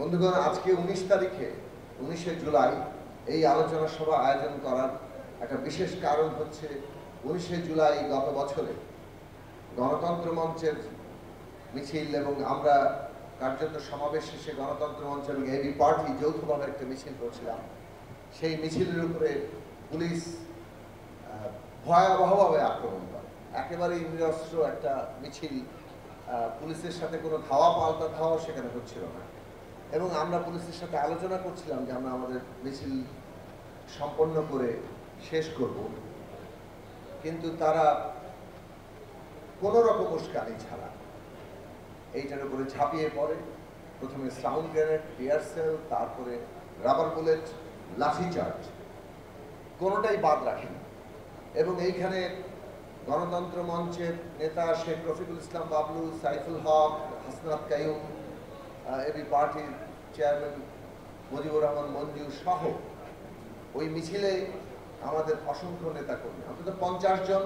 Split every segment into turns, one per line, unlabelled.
বন্ধুগণ, আজকে 19 তারিখে 19শে জুলাই এই আলোচনা সভা আয়োজন করার একটা বিশেষ কারণ হচ্ছে 19শে জুলাই গত বছরে গণতন্ত্র মঞ্চের মিছিল এবং আমরা কার্যত সমাবেশ শেষে গণতন্ত্র মঞ্চ এবং এবি পার্টি যৌথভাবে একটা মিছিল করছিলাম। সেই মিছিলের উপরে পুলিশ ভয়াবহভাবে আক্রমণ করে। একেবারেই নিরস্ত্র একটা মিছিল, পুলিশের সাথে কোনো ধাওয়া পাল্টা ধাওয়া সেখানে হচ্ছিল না। এবং আমরা পুলিশের সাথে আলোচনা করছিলাম যে আমরা আমাদের মিছিল সম্পন্ন করে শেষ করব, কিন্তু তারা কোনো রকম উস্কানি ছাড়া এইটার উপরে ঝাঁপিয়ে পড়ে। প্রথমে সাউন্ড গ্রেনেড, টিয়ার সেল, তারপরে রাবার বুলেট, লাঠিচার্জ, কোনোটাই বাদ রাখেনি। এবং এইখানে গণতন্ত্র মঞ্চের নেতা শেখ রফিকুল ইসলাম বাবলু, সাইফুল হক, হাসনাত কাইয়ুম, এবি পার্টির চেয়ারম্যান মুজিবুর রহমান মঞ্জু সহ ওই মিছিলে আমাদের অসংখ্য নেতাকর্মী, অন্তত 50 জন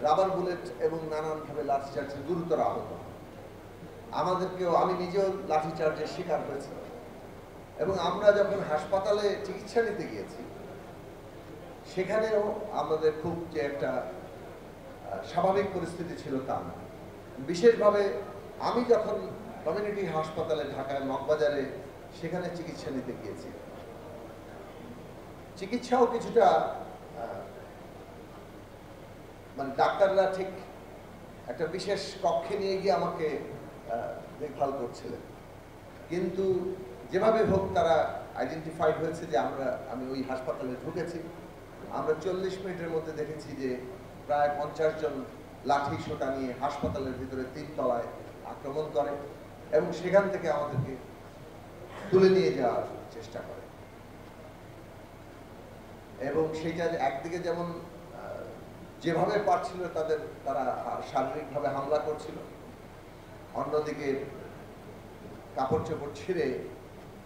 রাবার বুলেট এবং নানানভাবে লাঠিচার্জে গুরুতর আহত। আমাদেরকেও, আমি নিজেও লাঠিচার্জের শিকার হয়েছি। এবং আমরা যখন হাসপাতালে চিকিৎসা নিতে গিয়েছি সেখানেও আমাদের খুব যে একটা স্বাভাবিক পরিস্থিতি ছিল তা না। বিশেষভাবে আমি যখন কমিউনিটি হাসপাতালে ঢাকায় মগবাজারে সেখানে চিকিৎসা নিতে গিয়েছি, চিকিৎসাও কিছুটা মানে ডাক্তাররা ঠিক একটা বিশেষ কক্ষে নিয়ে গিয়ে আমাকে দেখভাল করছিলেন, কিন্তু যেভাবে হোক তারা আইডেন্টিফাইড হয়েছে যে আমি ওই হাসপাতালে ঢুকেছি। আমরা 40 মিনিটের মধ্যে দেখেছি যে প্রায় 50 জন লাঠি সোটা নিয়ে হাসপাতালের ভিতরে 3 তলায় আক্রমণ করে এবং সেখান থেকে আমাদেরকে তুলে নিয়ে যাওয়ার চেষ্টা করে। এবং সেইটা একদিকে যেমন যেভাবে পারছিল তারা শারীরিকভাবে হামলা করছিল, অন্যদিকে কাপড় চোপড় ছিঁড়ে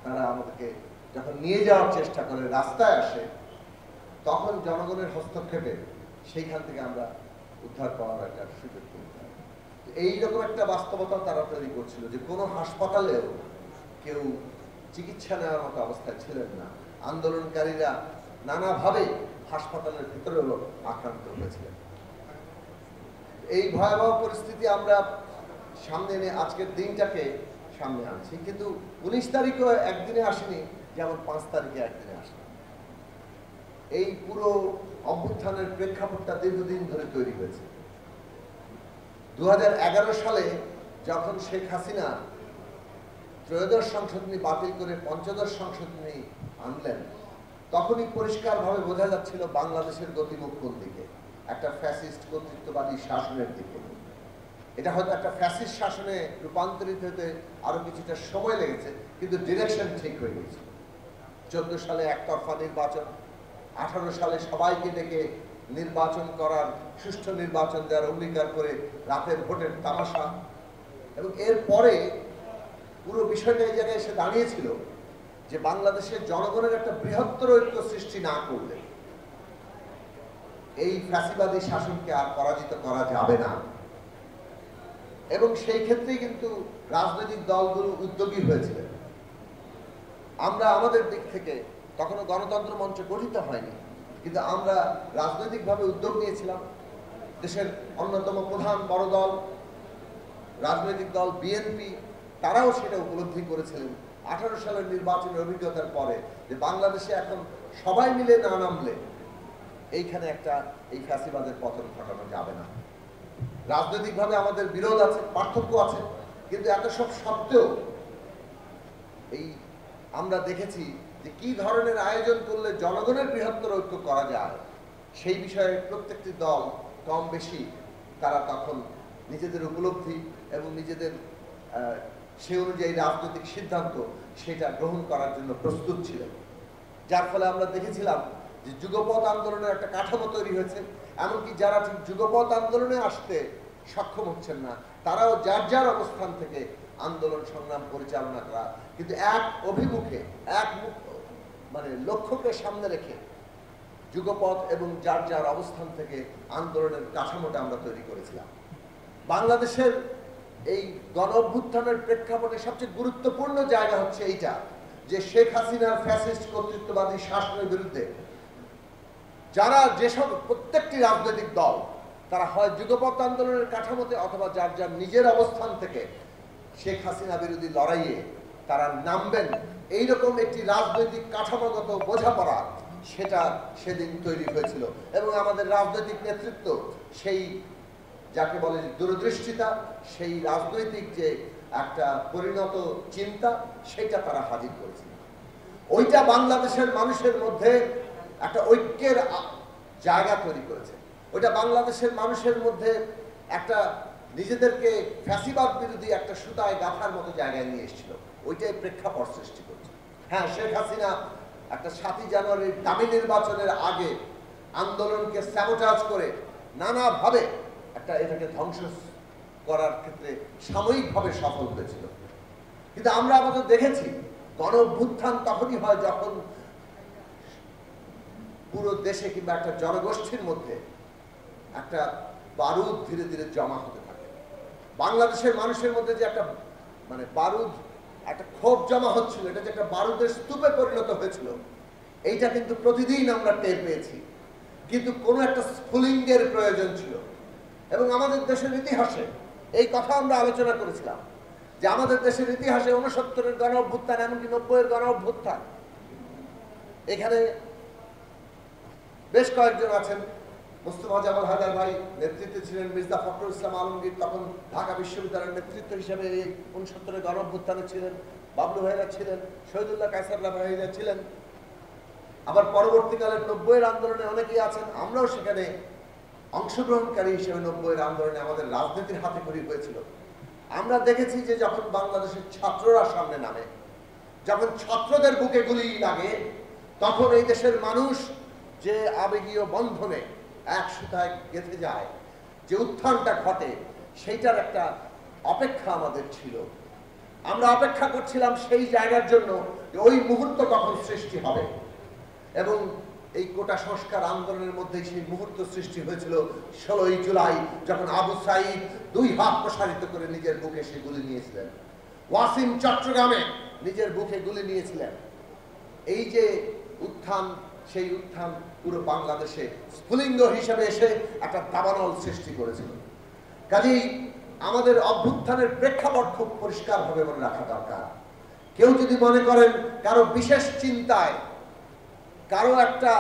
তারা আমাদেরকে যখন নিয়ে যাওয়ার চেষ্টা করে, রাস্তায় আসে, তখন জনগণের হস্তক্ষেপে সেইখান থেকে আমরা উদ্ধার পাওয়ার একটা সুযোগ পেতাম। এইরকম একটা বাস্তবতা তারা তৈরি করছিল যে কোনো হাসপাতালেও কেউ চিকিৎসা নেওয়ার মতো অবস্থায় ছিলেন না। আন্দোলনকারীরা নানাভাবে হাসপাতালের ভিতরেও আক্রান্ত হয়েছিলেন। এই ভয়াবহ পরিস্থিতি আমরা সামনে এনে আজকের দিনটাকে সামনে আনছি, কিন্তু 19 তারিখও একদিনে আসেনি, যেমন 5 তারিখে একদিনে আসেনি। এই পুরো অভ্যুত্থানের প্রেক্ষাপটটা দীর্ঘদিন ধরে তৈরি হয়েছে। 2011 সালে যখন শেখ হাসিনা ত্রয়োদশ সংশোধনী বাতিল করে পঞ্চদশ সংশোধনী আনলেন, তখনই পরিষ্কারভাবে বোঝা যাচ্ছিল বাংলাদেশের গতিমুখ কোন দিকে, একটা ফ্যাসিস্ট কর্তৃত্ববাদী শাসনের দিকে। এটা হয়তো একটা ফ্যাসিস্ট শাসনে রূপান্তরিত হতে আরো কিছুটা সময় লেগেছে, কিন্তু ডিরেকশন ঠিক হয়ে গেছে। 14 সালে একতরফা নির্বাচন, 18 সালে সবাইকে ডেকে নির্বাচন করার, সুষ্ঠু নির্বাচন দেওয়ার অঙ্গীকার করে রাতের ভোটের তামাশা, এবং এরপরে পুরো বিষয়টা এই জায়গায় এসে দাঁড়িয়েছিল যে বাংলাদেশের জনগণের একটা বৃহত্তর ঐক্য সৃষ্টি না করলে এই ফ্যাসিবাদী শাসনকে আর পরাজিত করা যাবে না। এবং সেই ক্ষেত্রেই কিন্তু রাজনৈতিক দলগুলো উদ্যোগী হয়েছিলেন। আমরা আমাদের দিক থেকে, তখনও গণতন্ত্র মঞ্চ গঠিত হয়নি, কিন্তু আমরা রাজনৈতিকভাবে উদ্যোগ নিয়েছিলাম। দেশের অন্যতম প্রধান বড় দল, রাজনৈতিক দল বিএনপি, তারাও সেটা উপলব্ধি করেছিলেন 18 সালের নির্বাচনের অভিজ্ঞতার পরে যে বাংলাদেশে এখন সবাই মিলে না নামলে এইখানে এই ফ্যাসিবাদের পতন ঘটানো যাবে না। রাজনৈতিকভাবে আমাদের বিরোধ আছে, পার্থক্য আছে, কিন্তু এত সব সত্ত্বেও আমরা দেখেছি যে কি ধরনের আয়োজন করলে জনগণের বৃহত্তর ঐক্য করা যায়, সেই বিষয়ে প্রত্যেকটি দল কম বেশি তারা তখন নিজেদের উপলব্ধি এবং নিজেদের সে অনুযায়ী রাজনৈতিক সিদ্ধান্ত সেটা গ্রহণ করার জন্য প্রস্তুত ছিলেন। যার ফলে আমরা দেখেছিলাম যে যুগপৎ আন্দোলনের একটা কাঠামো তৈরি হয়েছে। এমনকি যারা ঠিক যুগপৎ আন্দোলনে আসতে সক্ষম হচ্ছেন না, তারাও যার যার অবস্থান থেকে আন্দোলন সংগ্রাম পরিচালনা করা, কিন্তু এক অভিমুখে, মানে লক্ষ্যকে সামনে রেখে যুগপৎ এবং যার যার অবস্থান থেকে আন্দোলনের কাঠামোটা আমরা তৈরি করেছিলাম। বাংলাদেশের এই গণ অভ্যুত্থানের প্রেক্ষাপটে সবচেয়ে গুরুত্বপূর্ণ জায়গা হচ্ছে এইটা যে শেখ হাসিনার ফ্যাসিস্ট কর্তৃত্ববাদী শাসনের বিরুদ্ধে যারা যেসব প্রত্যেকটি রাজনৈতিক দল তারা হয় যুগপৎ আন্দোলনের কাঠামোতে অথবা যার যার নিজের অবস্থান থেকে শেখ হাসিনা বিরোধী লড়াইয়ে তারা নামবেন, এইরকম একটি রাজনৈতিক কাঠামোগত বোঝাপড়া সেটা সেদিন তৈরি হয়েছিল। এবং আমাদের রাজনৈতিক নেতৃত্ব সেই যাকে বলে দূরদৃষ্টিতা, সেই রাজনৈতিক যে একটা পরিণত চিন্তা সেটা তারা হাজির করেছিল। ওইটা বাংলাদেশের মানুষের মধ্যে একটা ঐক্যের জায়গা তৈরি করেছে। ওইটা বাংলাদেশের মানুষের মধ্যে একটা নিজেদেরকে ফ্যাসিবাদ বিরোধী একটা সুতায় গাঁথার মতো জায়গায় নিয়ে এসেছিল। ওইটাই প্রেক্ষাপট সৃষ্টি করছে। হ্যাঁ, শেখ হাসিনা একটা 7ই জানুয়ারির দামি নির্বাচনের আগে আন্দোলনকে স্যাবোটাজ করে নানাভাবে এটাকে ধ্বংস করার ক্ষেত্রে সাময়িকভাবে সফল হয়েছিল। কিন্তু আমরা আমাদের দেখেছি গণ অভ্যুত্থান তখনই হয় যখন পুরো দেশে কিংবা একটা জনগোষ্ঠীর মধ্যে একটা বারুদ ধীরে ধীরে জমা হতে থাকে। বাংলাদেশের মানুষের মধ্যে যে একটা বারুদ, একটা ক্ষোভ জমা হচ্ছিল, এটা যে একটা বারুদের স্তূপে পরিণত হয়েছিল, এইটা কিন্তু প্রতিদিন আমরা টের পেয়েছি। কিন্তু কোনো একটা স্ফুলিঙ্গের প্রয়োজন ছিল। এবং আমাদের দেশের ইতিহাসে এই কথা আমরা আলোচনা করেছিলাম যে আমাদের দেশের ইতিহাসে 69-এর গণ অভ্যুত্থান, এমনকি 90-এর গণ অভ্যুত্থান, এখানে বেশ কয়েকজন আছেন। মুস্তফা জামাল হায়দার ভাই নেতৃত্বে ছিলেন, মির্জা ফখরুল ইসলাম আলমগীর তখন ঢাকা বিশ্ববিদ্যালয়ের নেতৃত্ব হিসেবে এই 69-এর গণ অভ্যুত্থানে ছিলেন, বাবলু ভাইরা ছিলেন, শহীদুল্লাহ কায়সারুল্লাহ ভাইরা ছিলেন। আবার পরবর্তীকালে 90-এর আন্দোলনে অনেকেই আছেন। আমরাও সেখানে অংশগ্রহণকারী হিসেবে 90-এর আন্দোলনে আমাদের রাজনীতির হাতে খড়ি হয়েছিল। আমরা দেখেছি যে যখন বাংলাদেশের ছাত্ররা সামনে নামে, যখন ছাত্রদের বুকে গুলি লাগে, তখন এই দেশের মানুষ যে আবেগীয় বন্ধনে এক সুতায় গেঁথে যায়, যে উত্থানটা ঘটে, সেইটার একটা অপেক্ষা আমাদের ছিল। আমরা অপেক্ষা করছিলাম সেই জায়গার জন্য যে ওই মুহূর্ত কখন সৃষ্টি হবে। এবং এই কোটা সংস্কার আন্দোলনের মধ্যে সেই মুহূর্ত সৃষ্টি হয়েছিল 16ই জুলাই, যখন আবু সাঈদ 2 হাত প্রসারিত করে নিজের বুকে সে গুলি নিয়েছিলেন। ওয়াসিম চট্টগ্রামে নিজের বুকে গুলি নিয়েছিলেন। এই যে উত্থান, সেই উত্থান পুরো বাংলাদেশে স্ফুলিঙ্গ হিসেবে এসে একটা দাবানল সৃষ্টি করেছিল। কাজেই আমাদের অভ্যুত্থানের প্রেক্ষাপট খুব পরিষ্কারভাবে মনে রাখা দরকার। কেউ যদি মনে করেন কারো বিশেষ চিন্তায়, কারো একটা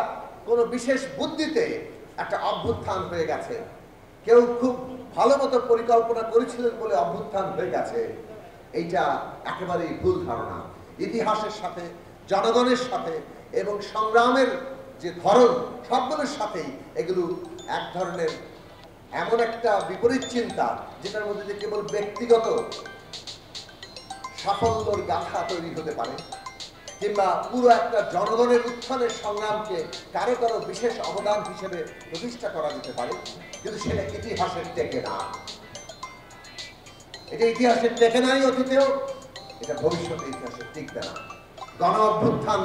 কোনো বিশেষ বুদ্ধিতে একটা অভ্যুত্থান হয়ে গেছে, কেউ খুব ভালো মতো পরিকল্পনা করেছিলেন বলে অভ্যুত্থান হয়ে গেছে, এইটা একেবারেই ভুল ধারণা। ইতিহাসের সাথে, জনগণের সাথে এবং সংগ্রামের যে ধরন, সবগুলোর সাথেই এগুলো এক ধরনের এমন একটা বিপরীত চিন্তা যেটার মধ্যে যে কেবল ব্যক্তিগত সাফল্যের গাথা তৈরি হতে পারে, কিংবা পুরো একটা জনগণের উত্থানের সংগ্রামকে কারো কারো বিশেষ অবদান হিসেবে প্রতিষ্ঠা করা যেতে পারে, কিন্তু সেটা ইতিহাসের টেকে না। এটা ইতিহাসের টেকে নাই অতীতেও, এটা ভবিষ্যতে ইতিহাসের টিকবে না। গণ অভ্যুত্থান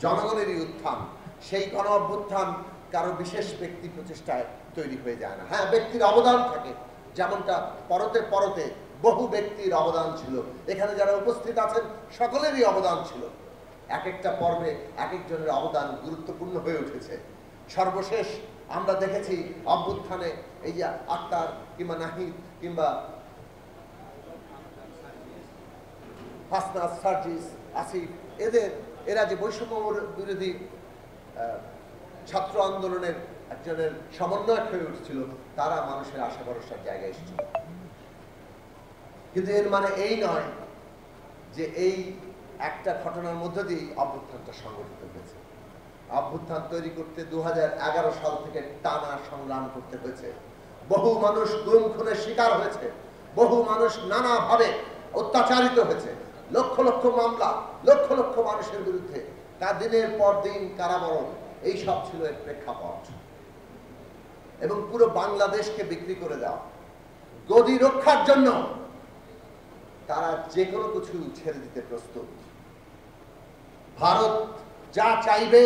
জনগণেরই উত্থান। সেই গণ অভ্যুত্থান কারো বিশেষ ব্যক্তি প্রচেষ্টায় তৈরি হয়ে যায় না। হ্যাঁ, ব্যক্তির অবদান থাকে, যেমনটা পরতে পরতে বহু ব্যক্তির অবদান ছিল। এখানে যারা উপস্থিত আছেন সকলেরই অবদান ছিল। এক একটা পর্বে এক একজনের অবদান গুরুত্বপূর্ণ হয়ে উঠেছে। সর্বশেষ আমরা দেখেছি অভ্যুত্থানে এই যে আক্তার কিংবা নাহিদ কিংবা হাসনা, সার্জিস, আসিফ, এরা যে বৈষম্য বিরোধী ছাত্র আন্দোলনের একজনের সমন্বয়ক হয়ে উঠছিল, তারা মানুষের আশা ভরসার জায়গায় এসেছিল। কিন্তু এর মানে এই নয় যে এই একটা ঘটনার মধ্য দিয়ে অভ্যুত্থানটা সংগঠিত হয়েছে। অভ্যুত্থান তৈরি করতে 2011 সাল থেকে টানা সংগ্রাম করতে হয়েছে। বহু মানুষ গুম খুনের শিকার হয়েছে, বহু মানুষ নানাভাবে অত্যাচারিত হয়েছে, লক্ষ লক্ষ মামলা, লক্ষ লক্ষ মানুষের বিরুদ্ধে তার দিনের পর দিন কারাবরণ, এই সব ছিল এর প্রেক্ষাপট। এবং পুরো বাংলাদেশকে বিক্রি করে দেওয়া, গদি রক্ষার জন্য তারা যে কোনো কিছু ছেড়ে দিতে প্রস্তুত। ভারত যা চাইবে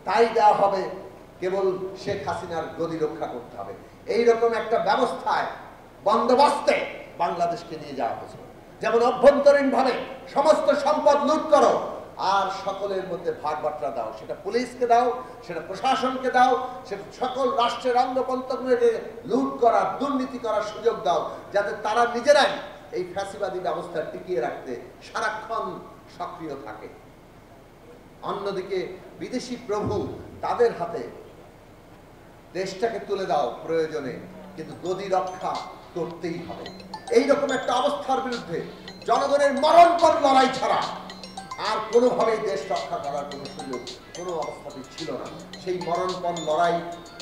তাই দেওয়া হবে, কেবল শেখ হাসিনার গদি রক্ষা করতে হবে। এইরকম একটা ব্যবস্থায়, বন্দোবস্তে বাংলাদেশকে নিয়ে যাওয়া হয়েছিল। যেমন অভ্যন্তরীণভাবে সমস্ত সম্পদ লুট করো আর সকলের মধ্যে ভাগ বাটরা দাও, সেটা পুলিশকে দাও, সেটা প্রশাসনকে দাও, সেটা সকল রাষ্ট্রের অঙ্গপ্রত্যঙ্গকে লুট করার, দুর্নীতি করার সুযোগ দাও, যাতে তারা নিজেরাই এই ফ্যাসিবাদী ব্যবস্থা টিকিয়ে রাখতে সারাক্ষণ সক্রিয় থাকে। অন্যদিকে বিদেশি প্রভু তাদের হাতে দেশটাকে তুলে দাও প্রয়োজনে, কিন্তু গদি রক্ষা করতেই হবে। এইরকম একটা অবস্থার বিরুদ্ধে জনগণের মরণপণ লড়াই ছাড়া আর কোনোভাবেই দেশ রক্ষা করার কোনো সুযোগ কোনো অবস্থাতেই ছিল না। সেই মরণপণ লড়াই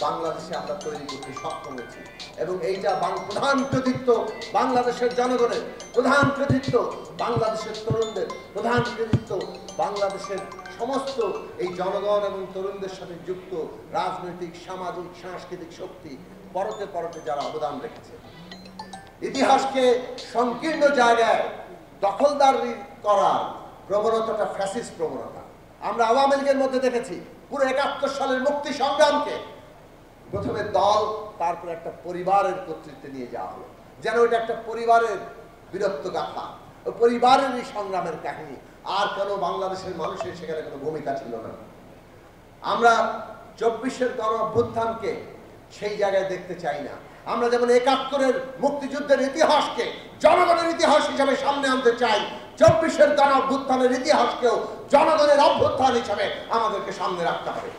বাংলাদেশে আমরা তৈরি করতে সক্ষম হয়েছি এবং এইটা প্রধান কৃতিত্ব বাংলাদেশের জনগণের, প্রধান কৃতিত্ব বাংলাদেশের তরুণদের, প্রধান কৃতিত্ব বাংলাদেশের সমস্ত এই জনগণ এবং তরুণদের সাথে যুক্ত রাজনৈতিক, সামাজিক, সাংস্কৃতিক শক্তি পরতে পরতে যারা অবদান রেখেছে। ইতিহাসকে সংকীর্ণ জায়গায় দখলদারি করার প্রবণতাটা ফ্যাসিস্ট প্রবণতা। আমরা আওয়ামী লীগের মধ্যে দেখেছি পুরো ৭১ সালের মুক্তি সংগ্রামকে প্রথমে দল, তারপর একটা পরিবারের কর্তৃত্বে নিয়ে যাওয়া হলো, যেন এটা একটা পরিবারের বীরত্ব গাথা, পরিবারেরই সংগ্রামের কাহিনী, আর কেন বাংলাদেশের মানুষের সেখানে কোনো ভূমিকা ছিল না। আমরা ২৪-এর গণ অভ্যুত্থানকে সেই জায়গায় দেখতে চাই না। আমরা যেমন ৭১-এর মুক্তিযুদ্ধের ইতিহাসকে জনগণের ইতিহাস হিসাবে সামনে আনতে চাই, ২৪-এর গণ অভ্যুত্থানের ইতিহাসকেও জনগণের অভ্যুত্থান হিসাবে আমাদেরকে সামনে রাখতে হবে।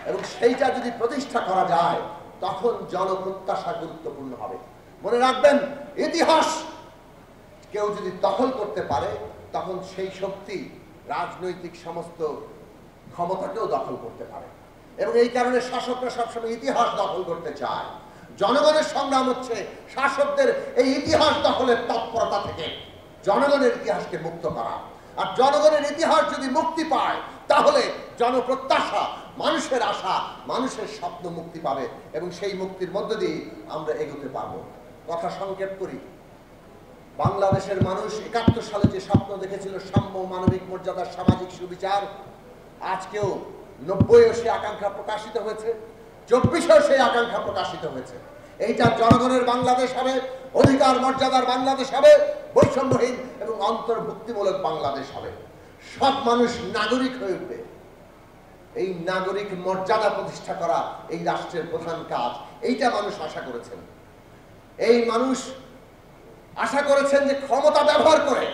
এবং সেইটা যদি প্রতিষ্ঠা করা যায় তখন জনপ্রত্যাশা গুরুত্বপূর্ণ হবে। মনে রাখবেন, ইতিহাস কেউ যদি দখল করতে পারে তখন সেই শক্তি রাজনৈতিক সমস্ত ক্ষমতাকেও দখল করতে পারে। এবং এই কারণে শাসকরা সবসময় ইতিহাস দখল করতে চায়। জনগণের সংগ্রাম হচ্ছে শাসকদের এই ইতিহাস দখলের তৎপরতা থেকে জনগণের ইতিহাসকে মুক্ত করা। আর জনগণের ইতিহাস যদি মুক্তি পায় তাহলে জনপ্রত্যাশা, মানুষের আশা, মানুষের স্বপ্ন মুক্তি পাবে এবং সেই মুক্তির মধ্য দিয়ে আমরা এগোতে পারবো। কথা সংক্ষেপ করি, বাংলাদেশের মানুষ ৭১ সালে যে স্বপ্ন দেখেছিল সাম্য, মানবিক মর্যাদা, সামাজিক সুবিচার, আজকেও ৯০-ও সে আকাঙ্ক্ষা প্রকাশিত হয়েছে, ২৪-এও সেই আকাঙ্ক্ষা প্রকাশিত হয়েছে। এইটা জনগণের বাংলাদেশ হবে, অধিকার মর্যাদার বাংলাদেশ হবে, বৈষম্যহীন এবং অন্তর্ভুক্তিমূলক বাংলাদেশ হবে। সব মানুষ নাগরিক হয়ে উঠবে। এই নাগরিক মর্যাদা প্রতিষ্ঠা করা এই রাষ্ট্রের প্রধান কাজ। এইটা মানুষ আশা করেছেন। এই মানুষ আশা করেছেন যে ক্ষমতা ব্যবহার করে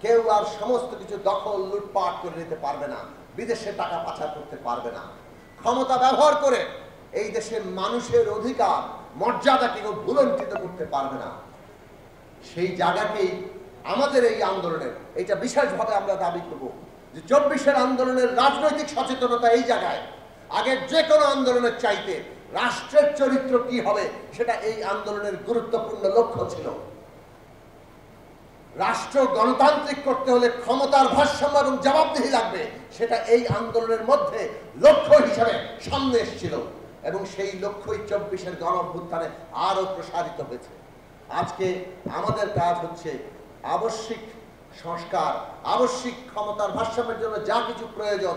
কেউ আর সমস্ত কিছু দখল, লুটপাট করে নিতে পারবে না, বিদেশে টাকা পাচার করতে পারবে না। ক্ষমতা ব্যবহার করে এই দেশের মানুষের অধিকার, মর্যাদাকে কেউ ভুলণ্ঠিত করতে পারবে না। সেই জায়গাকেই আমাদের এই আন্দোলনের, এইটা বিশেষভাবে আমরা দাবি করব যে ২৪-এর আন্দোলনের রাজনৈতিক সচেতনতা এই জায়গায় আগের যে কোনো আন্দোলনের চাইতে রাষ্ট্রের চরিত্র কি হবে সেটা এই আন্দোলনের গুরুত্বপূর্ণ লক্ষ্য ছিল। রাষ্ট্র গণতান্ত্রিক করতে হলে ক্ষমতার ভারসাম্য এবং জবাবদিহি লাগবে, সেটা এই আন্দোলনের মধ্যে লক্ষ্য হিসাবে সামনে এসেছিল এবং সেই লক্ষ্যই ২৪-এর গণ অভ্যুত্থানে আরো প্রসারিত হয়েছে। আজকে আমাদের কাজ হচ্ছে আবশ্যিক সংস্কার, আবশ্যিক ক্ষমতার ভারসাম্যের জন্য যা কিছু প্রয়োজন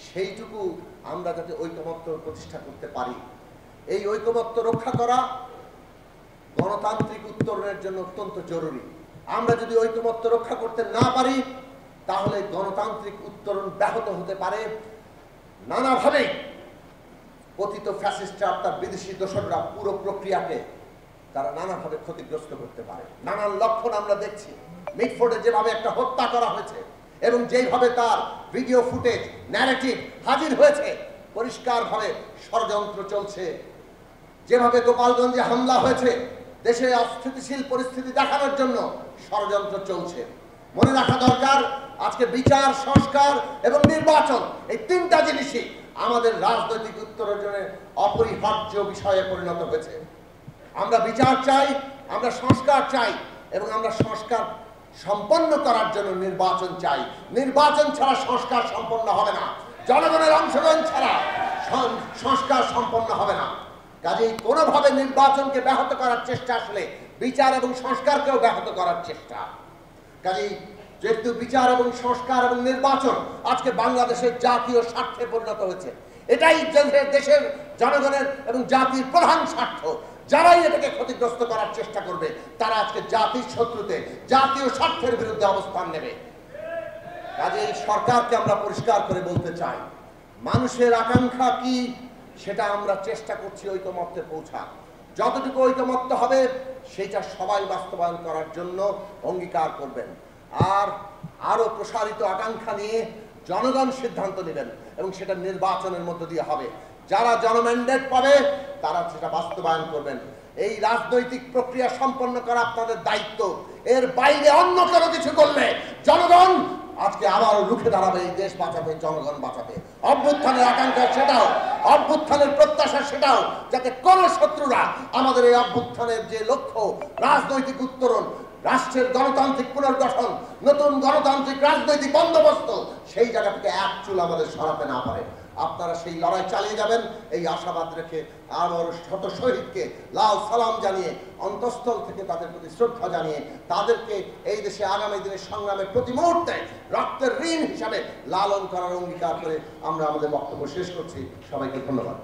সেইটুকু আমরা যাতে ঐকমত্য প্রতিষ্ঠা করতে পারি। এই ঐকমত্য রক্ষা করা গণতান্ত্রিক উত্তরণের জন্য অত্যন্ত জরুরি। আমরা যদি ঐকমত্য রক্ষা করতে না পারি তাহলে গণতান্ত্রিক উত্তরণ ব্যাহত হতে পারে। নানাভাবে পতিত ফ্যাসিস্টরা, তার বিদেশি দোসররা পুরো প্রক্রিয়াকে তারা নানাভাবে ক্ষতিগ্রস্ত করতে পারে। নানান লক্ষণ আমরা দেখছি। মিটফোর্ডে যেভাবে একটা হত্যা করা হয়েছে এবং যেইভাবে তার ভিডিও ফুটেজ, ন্যারেটিভ হাজির হয়েছে, পরিষ্কারভাবে ষড়যন্ত্র চলছে। যেভাবে গোপালগঞ্জে হামলা হয়েছে, দেশে অস্থিতিশীল পরিস্থিতি দেখানোর জন্য ষড়যন্ত্র চলছে। মনে রাখা দরকার, আজকে বিচার, সংস্কার এবং নির্বাচন, এই তিনটা জিনিসই আমাদের রাজনৈতিক উত্তরণের অপরিহার্য বিষয়ে পরিণত হয়েছে। আমরা বিচার চাই, আমরা সংস্কার চাই এবং আমরা সংস্কার সম্পন্ন করার জন্য নির্বাচন চাই। নির্বাচন ছাড়া সংস্কার সম্পন্ন হবে না, জনগণের অংশগ্রহণ ছাড়া সংস্কার সম্পন্ন হবে না। কাজেই কোনোভাবে নির্বাচনকে ব্যাহত করার চেষ্টা আসলে বিচার এবং সংস্কারকেও ব্যাহত করার চেষ্টা। কাজেই যেহেতু বিচার এবং সংস্কার এবং নির্বাচন আজকে বাংলাদেশের জাতীয় স্বার্থে পরিণত হয়েছে, এটাই দেশের জনগণের এবং জাতির প্রধান স্বার্থ। যারাই এটাকে ক্ষতিগ্রস্ত করার চেষ্টা করবে তারা আজকে জাতির শত্রুতে জাতীয় স্বার্থের বিরুদ্ধে অবস্থান নেবে। কাজেই সরকারকে আমরা পরিষ্কার করে বলতে চাই, মানুষের আকাঙ্ক্ষা কি সেটা আমরা চেষ্টা করছি ঐকমত্যে পৌঁছা। যতটুকু ঐকমত্য হবে সেটা সবাই বাস্তবায়ন করার জন্য অঙ্গীকার করবেন। আর আরো প্রসারিত আকাঙ্ক্ষা নিয়ে জনগণ সিদ্ধান্ত নেবেন এবং সেটা নির্বাচনের মধ্য দিয়ে হবে। যারা জনম্যান্ডেট পাবে তারা সেটা বাস্তবায়ন করবেন। এই রাজনৈতিক প্রক্রিয়া সম্পন্ন করা আপনাদের দায়িত্ব। এর বাইরে অন্য কোনো কিছু করলে জনগণ আজকে আবার রুখে দাঁড়াবে। এই দেশ বাঁচাবে, জনগণ বাঁচাবে। অভ্যুত্থানের আকাঙ্ক্ষা সেটাও, অভ্যুত্থানের প্রত্যাশা সেটাও, যাতে কোন শত্রুরা আমাদের এই অভ্যুত্থানের যে লক্ষ্য রাজনৈতিক উত্তরণ, রাষ্ট্রের গণতান্ত্রিক পুনর্গঠন, নতুন গণতান্ত্রিক রাজনৈতিক বন্দোবস্ত, সেই জায়গা থেকে এক চুল আমাদের সরাতে না পারে। আপনারা সেই লড়াই চালিয়ে যাবেন এই আশাবাদ রেখে আমার শত শহীদকে লাল সালাম জানিয়ে, অন্তঃস্থল থেকে তাদের প্রতি শ্রদ্ধা জানিয়ে, তাদেরকে এই দেশে আগামী দিনের সংগ্রামের প্রতি মুহূর্তে রক্তের ঋণ হিসাবে লালন করার অঙ্গীকার করে আমরা আমাদের বক্তব্য শেষ করছি। সবাইকে ধন্যবাদ।